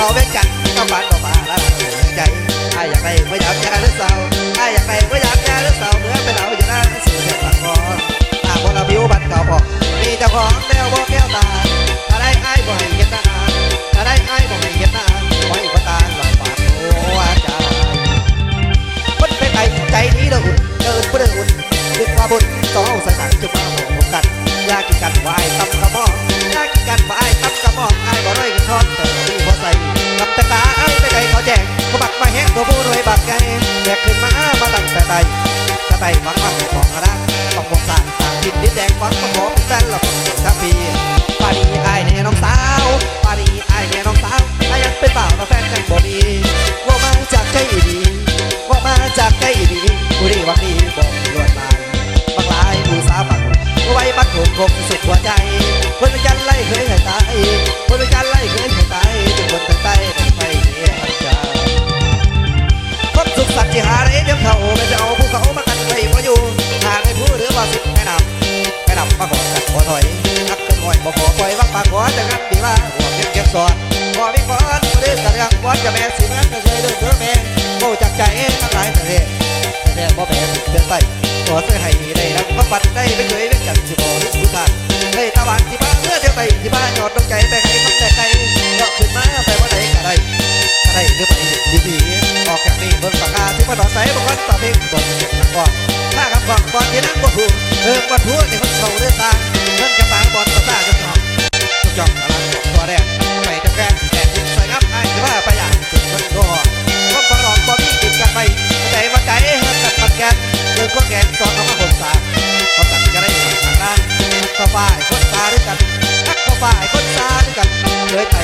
เขาเว้นกันก็ฝันต่อมาแล้วใจไอ้อยากได้ไม่อยากยาหรือเศร้าไอ้อยากได้ไม่อยากยาหรือเศร้าเหมือนเป็นเราอยู่นั่นสู่เส้นทางคอตาบนเราผิวบันเก่าพอมีเจ้าของแนวบอกแก้วตาอะไรไอ้บ่ให้เห็นหน้าอะไรไอ้บ่ให้เห็นหน้าบ่ให้ตาหลับปากโอ้ใจคนเป็นไอ้ใจนี้เราอุ่นเดินผู้เดินอุ่นดึกว่าบุญต้องเอาใส่ต่างจุดมาบอกกันอยากกินกันว่าไอ้ตั้มกระบอกอยากกินกันว่าไอ้ตั้มกระบอกไอ้บ่ร้อยกันทอดแต่ที่พอใส่กับตาตาไอ้ไปไกลเขาแจกเขาบักมาแห้งตัวผู้รวยบักไงแบกขึ้นมาตั้งแต่ไตหวังว่าของอะไรต้องบอกสั่งผิดดินแดงหวังต้องบอกแฟนหลับทับปีปาดีไอ้เนี่ยน้องสาวปาดีไอ้เนี่ยน้องสาวถ้ายังเป็นบ่าวแล้วแฟนกันบ่ดีว่ามาจากใจดีว่ามาจากใจดีผู้ดีหวังดีบอกลวดลายบางลายผู้สาวบังไว้บัดถูกคมสุดหัวใจคนเป็นจันไล่เคยให้ตายคนเป็นจันไล่เคยให้ตายทุกคนตั้งใจไปเที่ยวใจคนสุขสันต์ที่หาได้เดี๋ยวเขาไม่จะเอาภูเขามากันไปว่าอยู่หาได้ผู้หรือว่าสิแม่นำมาขอกันขอถอยนักขึ้นหอยบ่ขอปล่อยวักปากขอจะงัดดีว่าหัวเก็บสอนขอวิเคราะห์มาเดินกันยังวัดจะแม่สิแม่จะเคยเดินเธอแม่โง่จากใจทั้งหลายแต่บ่แม่สุดเกินไปขอเสื้อให้ได้ดังก็ปัดได้ไม่เคยเล่นกันสิบ่หรือผู้ชายให้ตะวันที่บ้านเมื่อเที่ยวไปที่บ้านหยอดดวงใจไปให้มันแต่ไกลเยาะขึ้นมาไปว่าไหนก็ได้หรือไปดีออกจากนี้บนปากกาที่มันดอกใสบางคนต่อเพลงบนเก็บตะกอนถ้าคำก่อนที่นั่งบนหูบนหูในคนเขาเรื่องตาเรื่องกระปางบอลตาตาจะจอกตลาดตัวแดงไปตะแกรงแต่ถึงใส่งับไอ้จะว่าไปอย่างจุดมันก็ก็ฟังหลอกบอดี้ติดกันไปใจว่าใจเฮือกันปัดแกนเรื่องก็แกนสอนเขามาผมสาเขาตัดจะได้ทางด้านก็ฝ่ายคนตาด้วยกันทักก็ฝ่ายคนตาด้วยกันเคยไต่